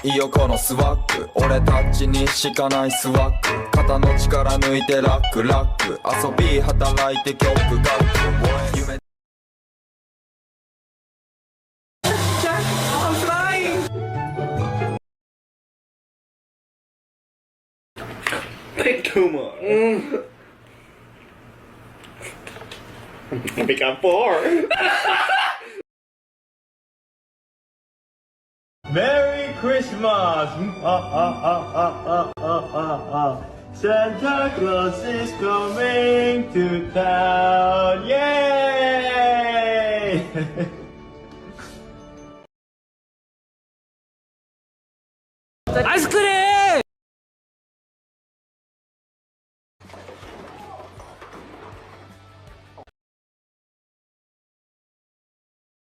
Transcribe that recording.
いいよこのスワッグ、俺たちにしかないスワッグ、肩の力抜いてラックラック、遊び働いて曲楽譜夢Take too much. Become four. Merry Christmas! Santa Claus is coming to town! Yay!